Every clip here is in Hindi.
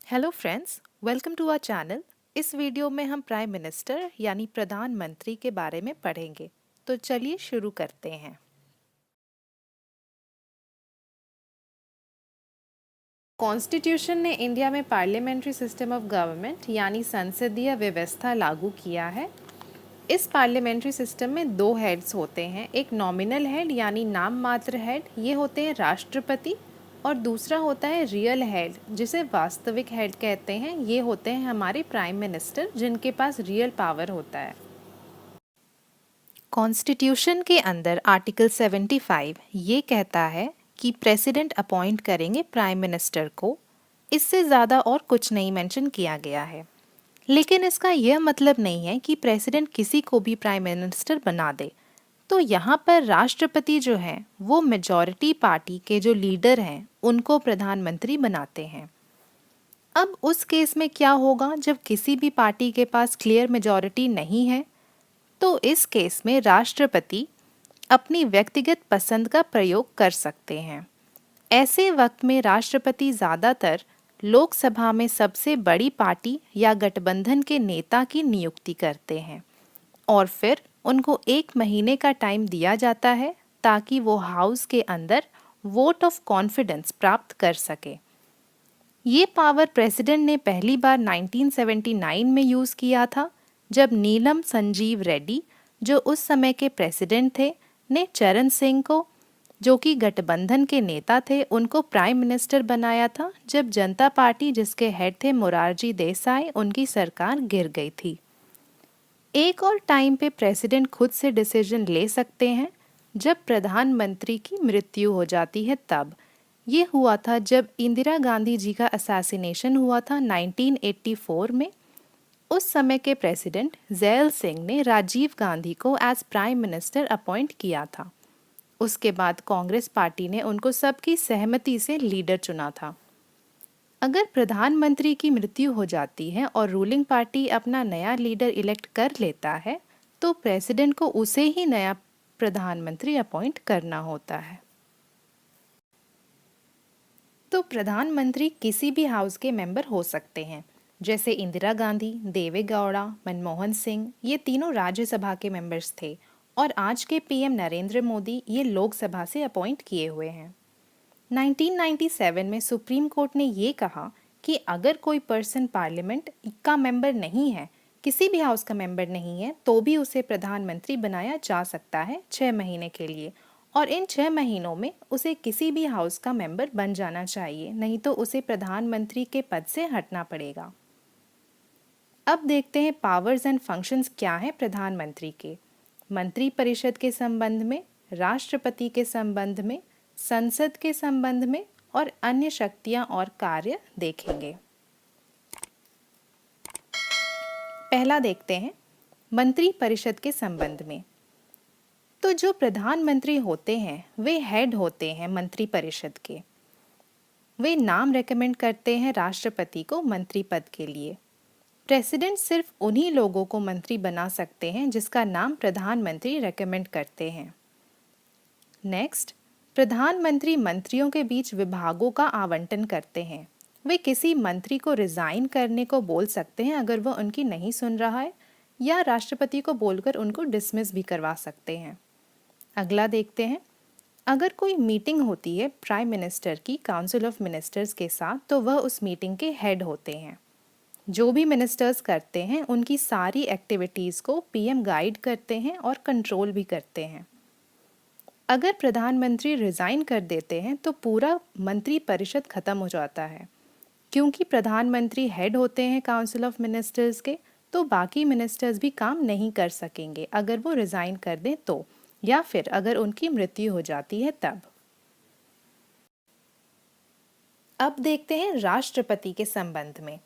Hello friends, welcome to our channel. इस वीडियो में हम प्राइम मिनिस्टर यानी प्रधानमंत्री के बारे में पढ़ेंगे। तो चलिए शुरू करते हैं। कॉन्स्टिट्यूशन ने इंडिया में पार्लियामेंट्री सिस्टम ऑफ गवर्नमेंट यानी संसदीय व्यवस्था लागू किया है। इस पार्लियामेंट्री सिस्टम में दो हेड्स होते हैं, एक नॉमिनल हेड यानी नाम मात्र हेड, ये होते हैं राष्ट्रपति, और दूसरा होता है रियल हेड जिसे वास्तविक हेड कहते हैं। ये होते हैं हमारे प्राइम मिनिस्टर जिनके पास रियल पावर होता है। कॉन्स्टिट्यूशन के अंदर आर्टिकल 75 ये कहता है कि प्रेसिडेंट अपॉइंट करेंगे प्राइम मिनिस्टर को। इससे ज़्यादा और कुछ नहीं मेंशन किया गया है। लेकिन इसका यह मतलब नहीं है कि प्रेसिडेंट किसी को भी प्राइम मिनिस्टर बना दे। तो यहाँ पर राष्ट्रपति जो हैं वो मेजॉरिटी पार्टी के जो लीडर हैं उनको प्रधानमंत्री बनाते हैं। अब उस केस में क्या होगा जब किसी भी पार्टी के पास क्लियर मेजॉरिटी नहीं है? तो इस केस में राष्ट्रपति अपनी व्यक्तिगत पसंद का प्रयोग कर सकते हैं। ऐसे वक्त में राष्ट्रपति ज़्यादातर लोकसभा में सबसे बड़ी पार्टी या गठबंधन के नेता की नियुक्ति करते हैं और फिर उनको 1 महीने का टाइम दिया जाता है ताकि वो हाउस के अंदर वोट ऑफ कॉन्फिडेंस प्राप्त कर सके। ये पावर प्रेसिडेंट ने पहली बार 1979 में यूज़ किया था जब नीलम संजीव रेड्डी, जो उस समय के प्रेसिडेंट थे, ने चरण सिंह को, जो कि गठबंधन के नेता थे, उनको प्राइम मिनिस्टर बनाया था जब जनता पार्टी जिसके हेड थे मोरारजी देसाई, उनकी सरकार गिर गई थी। एक और टाइम पे प्रेसिडेंट खुद से डिसीजन ले सकते हैं जब प्रधानमंत्री की मृत्यु हो जाती है तब। ये हुआ था जब इंदिरा गांधी जी का असैसिनेशन हुआ था 1984 में। उस समय के प्रेसिडेंट ज़ैल सिंह ने राजीव गांधी को एज प्राइम मिनिस्टर अपॉइंट किया था। उसके बाद कांग्रेस पार्टी ने उनको सबकी सहमति से लीडर चुना था। अगर प्रधानमंत्री की मृत्यु हो जाती है और रूलिंग पार्टी अपना नया लीडर इलेक्ट कर लेता है तो प्रेसिडेंट को उसे ही नया प्रधानमंत्री अपॉइंट करना होता है। तो प्रधानमंत्री किसी भी हाउस के मेंबर हो सकते हैं, जैसे इंदिरा गांधी, देवे गौड़ा, मनमोहन सिंह, ये तीनों राज्यसभा के मेंबर्स थे, और आज के पीएम नरेंद्र मोदी ये लोकसभा से अपॉइंट किए हुए हैं। 1997 में सुप्रीम कोर्ट ने ये कहा कि अगर कोई पर्सन पार्लियामेंट का मेंबर नहीं है, किसी भी हाउस का मेंबर नहीं है, तो भी उसे प्रधानमंत्री बनाया जा सकता है 6 महीने के लिए, और इन 6 महीनों में उसे किसी भी हाउस का मेंबर बन जाना चाहिए, नहीं तो उसे प्रधानमंत्री के पद से हटना पड़ेगा। अब देखते हैं पावर्स एंड फंक्शंस क्या हैं प्रधानमंत्री के। मंत्री परिषद के संबंध में, राष्ट्रपति के संबंध में, संसद के संबंध में और अन्य शक्तियां और कार्य देखेंगे। पहला देखते हैं मंत्री परिषद के संबंध में। तो जो प्रधानमंत्री होते हैं वे हेड होते हैं मंत्री परिषद के। वे नाम रेकमेंड करते हैं राष्ट्रपति को मंत्री पद के लिए। प्रेसिडेंट सिर्फ उन्हीं लोगों को मंत्री बना सकते हैं जिसका नाम प्रधानमंत्री रेकमेंड करते हैं। नेक्स्ट, प्रधानमंत्री मंत्रियों के बीच विभागों का आवंटन करते हैं। वे किसी मंत्री को रिजाइन करने को बोल सकते हैं अगर वह उनकी नहीं सुन रहा है, या राष्ट्रपति को बोलकर उनको डिसमिस भी करवा सकते हैं। अगला देखते हैं, अगर कोई मीटिंग होती है प्राइम मिनिस्टर की काउंसिल ऑफ मिनिस्टर्स के साथ तो वह उस मीटिंग के हेड होते हैं। जो भी मिनिस्टर्स करते हैं उनकी सारी एक्टिविटीज़ को पीएम गाइड करते हैं और कंट्रोल भी करते हैं। अगर प्रधानमंत्री रिज़ाइन कर देते हैं तो पूरा मंत्री परिषद खत्म हो जाता है। क्योंकि प्रधानमंत्री हेड होते हैं काउंसिल ऑफ मिनिस्टर्स के, तो बाकी मिनिस्टर्स भी काम नहीं कर सकेंगे अगर वो रिज़ाइन कर दें तो, या फिर अगर उनकी मृत्यु हो जाती है तब। अब देखते हैं राष्ट्रपति के संबंध में।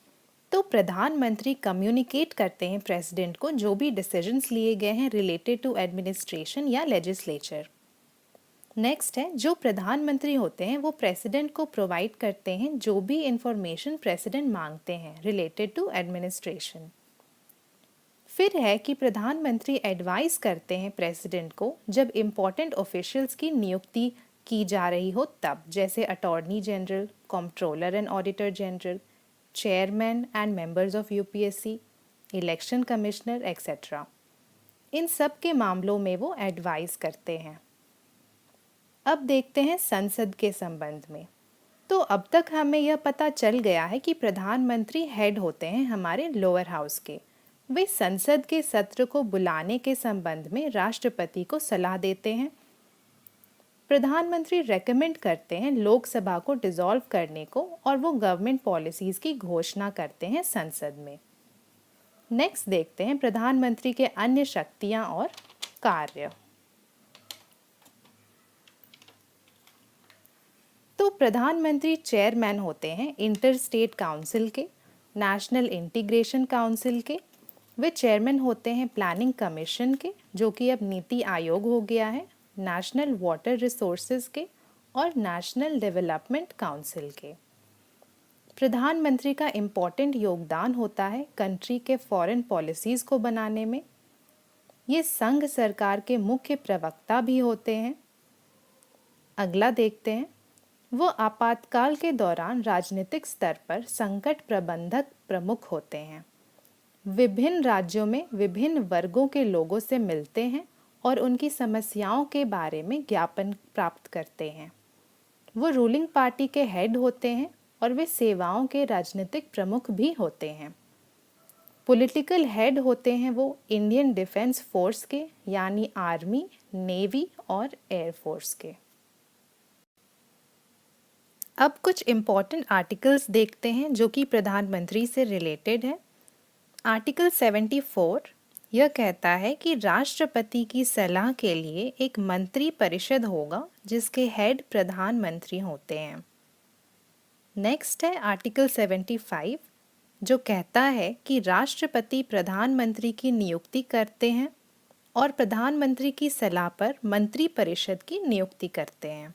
तो प्रधानमंत्री कम्युनिकेट करते हैं प्रेसिडेंट को जो भी डिसीजंस लिए गए हैं रिलेटेड टू एडमिनिस्ट्रेशन या लेजिस्लेचर। नेक्स्ट है, जो प्रधानमंत्री होते हैं वो प्रेसिडेंट को प्रोवाइड करते हैं जो भी इंफॉर्मेशन प्रेसिडेंट मांगते हैं रिलेटेड टू एडमिनिस्ट्रेशन। फिर है कि प्रधानमंत्री एडवाइस करते हैं प्रेसिडेंट को जब इम्पोर्टेंट ऑफिशियल्स की नियुक्ति की जा रही हो तब, जैसे attorney general, controller and auditor general, chairman and members of UPSC, election commissioner etcetera. इन सब के मामलों में वो एडवाइस करते हैं। अब देखते हैं संसद के संबंध में। तो अब तक हमें यह पता चल गया है कि प्रधानमंत्री हेड होते हैं हमारे लोअर हाउस के। वे संसद के सत्र को बुलाने के संबंध में राष्ट्रपति को सलाह देते हैं। प्रधानमंत्री रेकमेंड करते हैं लोकसभा को डिसॉल्व करने को और वो गवर्नमेंट पॉलिसीज की घोषणा करते हैं संसद में। नेक्स्ट देखते हैं प्रधानमंत्री के अन्य शक्तियां और कार्य। तो प्रधानमंत्री चेयरमैन होते हैं इंटर स्टेट काउंसिल के, नेशनल इंटीग्रेशन काउंसिल के। वे चेयरमैन होते हैं प्लानिंग कमीशन के, जो कि अब नीति आयोग हो गया है, नेशनल वाटर रिसोर्सेज के और नेशनल डेवलपमेंट काउंसिल के। प्रधानमंत्री का इम्पोर्टेंट योगदान होता है कंट्री के फॉरेन पॉलिसीज़ को बनाने में। ये संघ सरकार के मुख्य प्रवक्ता भी होते हैं। अगला देखते हैं, वो आपातकाल के दौरान राजनीतिक स्तर पर संकट प्रबंधक प्रमुख होते हैं। विभिन्न राज्यों में विभिन्न वर्गों के लोगों से मिलते हैं और उनकी समस्याओं के बारे में ज्ञापन प्राप्त करते हैं। वो रूलिंग पार्टी के हेड होते हैं और वे सेवाओं के राजनीतिक प्रमुख भी होते हैं। पॉलिटिकल हेड होते हैं वो इंडियन डिफेंस फोर्स के, यानी आर्मी, नेवी और एयरफोर्स के। अब कुछ इम्पॉर्टेंट आर्टिकल्स देखते हैं जो कि प्रधानमंत्री से रिलेटेड है। आर्टिकल 74 यह कहता है कि राष्ट्रपति की सलाह के लिए एक मंत्री परिषद होगा जिसके हेड प्रधानमंत्री होते हैं। नेक्स्ट है आर्टिकल 75 जो कहता है कि राष्ट्रपति प्रधानमंत्री की नियुक्ति करते हैं और प्रधानमंत्री की सलाह पर मंत्री परिषद की नियुक्ति करते हैं।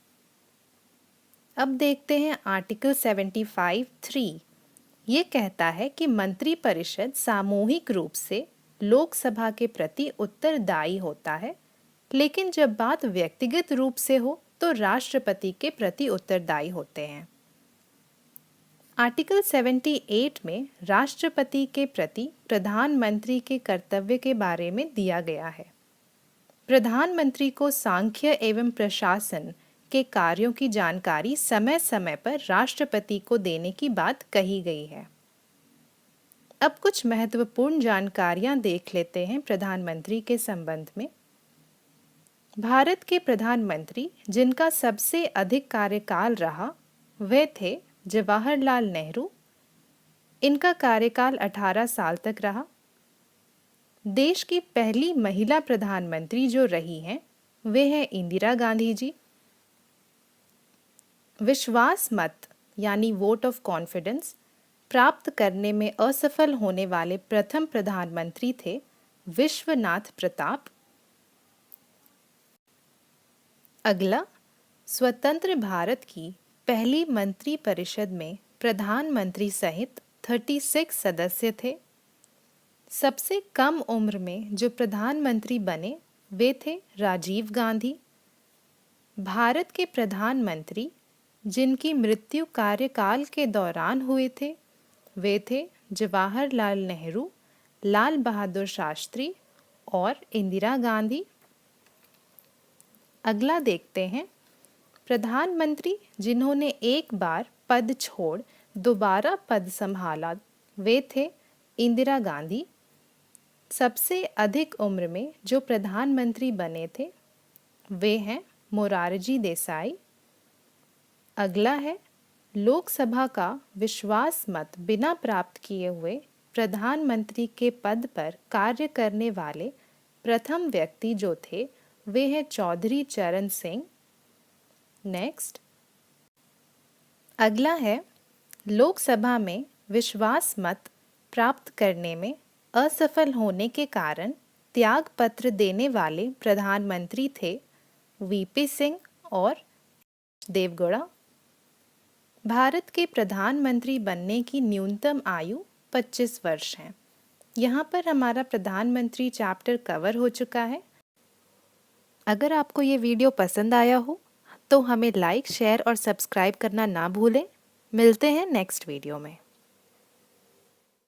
अब देखते हैं आर्टिकल 75(3) ये कहता है कि मंत्री परिषद सामूहिक रूप से लोकसभा के प्रति उत्तरदायी होता है, लेकिन जब बात व्यक्तिगत रूप से हो तो राष्ट्रपति के प्रति उत्तरदायी होते हैं। आर्टिकल 78 में राष्ट्रपति के प्रति प्रधानमंत्री के कर्तव्य के बारे में दिया गया है। प्रधानमंत्री को सांख्य एवं प्रशासन के कार्यों की जानकारी समय समय पर राष्ट्रपति को देने की बात कही गई है। अब कुछ महत्वपूर्ण जानकारियां देख लेते हैं प्रधानमंत्री के संबंध में। भारत के प्रधानमंत्री जिनका सबसे अधिक कार्यकाल रहा वे थे जवाहरलाल नेहरू। इनका कार्यकाल 18 साल तक रहा। देश की पहली महिला प्रधानमंत्री जो रही हैं वे हैं इंदिरा गांधी जी। विश्वास मत यानी वोट ऑफ कॉन्फिडेंस प्राप्त करने में असफल होने वाले प्रथम प्रधानमंत्री थे विश्वनाथ प्रताप। अगला, स्वतंत्र भारत की पहली मंत्री परिषद में प्रधानमंत्री सहित 36 सदस्य थे। सबसे कम उम्र में जो प्रधानमंत्री बने वे थे राजीव गांधी। भारत के प्रधानमंत्री जिनकी मृत्यु कार्यकाल के दौरान हुए थे वे थे जवाहरलाल नेहरू, लाल बहादुर शास्त्री और इंदिरा गांधी। अगला देखते हैं, प्रधानमंत्री जिन्होंने एक बार पद छोड़ दोबारा पद संभाला वे थे इंदिरा गांधी। सबसे अधिक उम्र में जो प्रधानमंत्री बने थे वे हैं मोरारजी देसाई। अगला है, लोकसभा का विश्वास मत बिना प्राप्त किए हुए प्रधानमंत्री के पद पर कार्य करने वाले प्रथम व्यक्ति जो थे वे हैं चौधरी चरण सिंह। नेक्स्ट, अगला है, लोकसभा में विश्वास मत प्राप्त करने में असफल होने के कारण त्याग पत्र देने वाले प्रधानमंत्री थे वीपी सिंह और देवगौड़ा। भारत के प्रधानमंत्री बनने की न्यूनतम आयु 25 वर्ष है। यहाँ पर हमारा प्रधानमंत्री चैप्टर कवर हो चुका है। अगर आपको ये वीडियो पसंद आया हो तो हमें लाइक, शेयर और सब्सक्राइब करना ना भूलें। मिलते हैं नेक्स्ट वीडियो में।